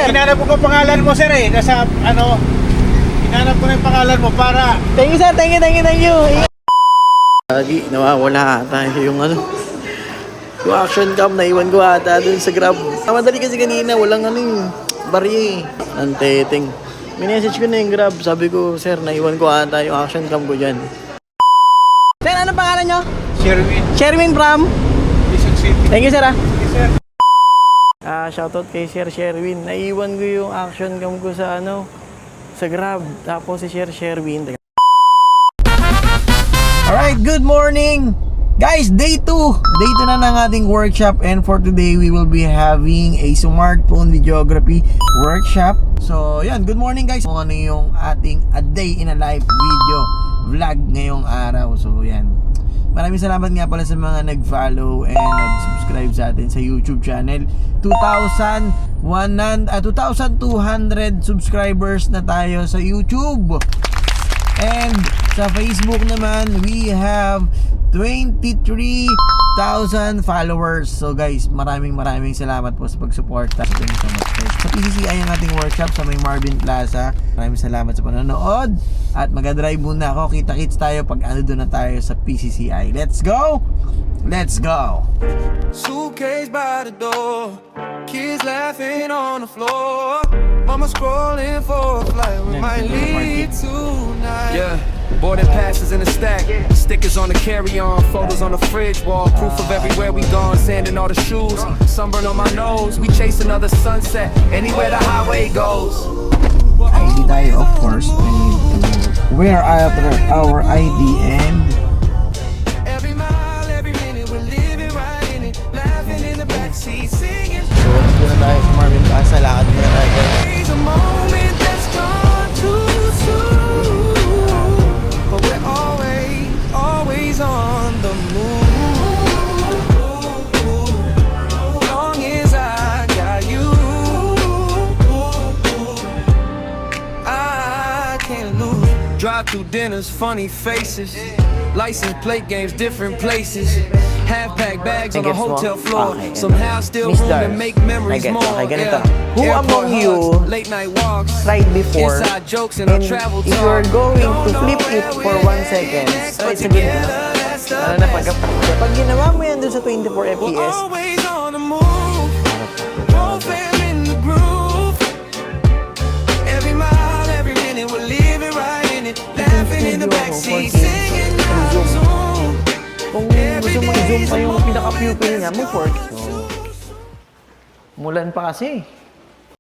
Hinanap ko pa pangalan mo, sir eh. Nasa, ano, hinanap ko na yung pangalan mo para... Thank you, sir. Thank you. Lagi, nawawala ata yung ano. Yung action cam, naiwan ko ata dun sa Grab. Madali kasi kanina, walang ano yung barya eh. Ang teteng. Minessage ko na yung Grab. Sabi ko, sir, naiwan ko ata yung action cam ko dyan. Sir, ano pangalan nyo? Sherwin. Sherwin from? Quezon City. Thank you, sir. Yes, sir. Shoutout kay Sir Sherwin. Naiwan ko yung action cam ko sa ano, sa Grab. Tapos si Sir Sherwin. Alright, good morning! Guys, day 2! Day 2 na ng ating workshop, and for today, we will be having a smartphone videography workshop. So, yan, good morning guys! Kung ano yung ating a day in a life video vlog ngayong araw. So, yan. Maraming salamat nga pala sa mga nag-follow and nag-subscribe sa atin sa YouTube channel. 2,200 subscribers na tayo sa YouTube. And sa Facebook naman, we have 23,000 followers. So guys, maraming salamat po sa pag-suporta. Thank you so much guys. Sa PCCI ang ating workshop sa may Marvin Plaza. Maraming salamat sa panonood. At mag-drive muna ako. Kita-kits tayo pag ano doon na tayo sa PCCI. Let's go! Let's go! Suitcase by the door, kids laughing on the floor. Mama scrolling for a flight we might leave tonight. Yeah, boarding passes in a stack, stickers on the carry-on, photos on the fridge wall, proof of everywhere we gone, sand in all the shoes, sunburn on my nose. We chase another sunset, anywhere the highway goes. ID tayo, of course. We need to wear our ID and Every mile, every minute, we're living right in it, laughing in the backseat, singing. so, doon na tayo sa Marvin Plaza. Lakad muna tayo guys. It's a moment that's gone too soon, but we're always on the move. Long as I got you, I can't lose. Drive through dinners, funny faces, license plate games, different places. Half-pack bags on the hotel floor. Somehow still room to make memories more. Who among you late night walks, tried before, inside jokes and and travel if you are going to flip it for 1 second, so it's a good thing. Ano na pag ginawa mo yan dun sa 24 FPS, always on the move, both in the groove. Every mile, every minute, we're living right in it, laughing in the backseat, singing out of tune. kung gusto mo i-zoom pa yung pinaka-pupil niya mo, 4K. So, mulan pa kasi.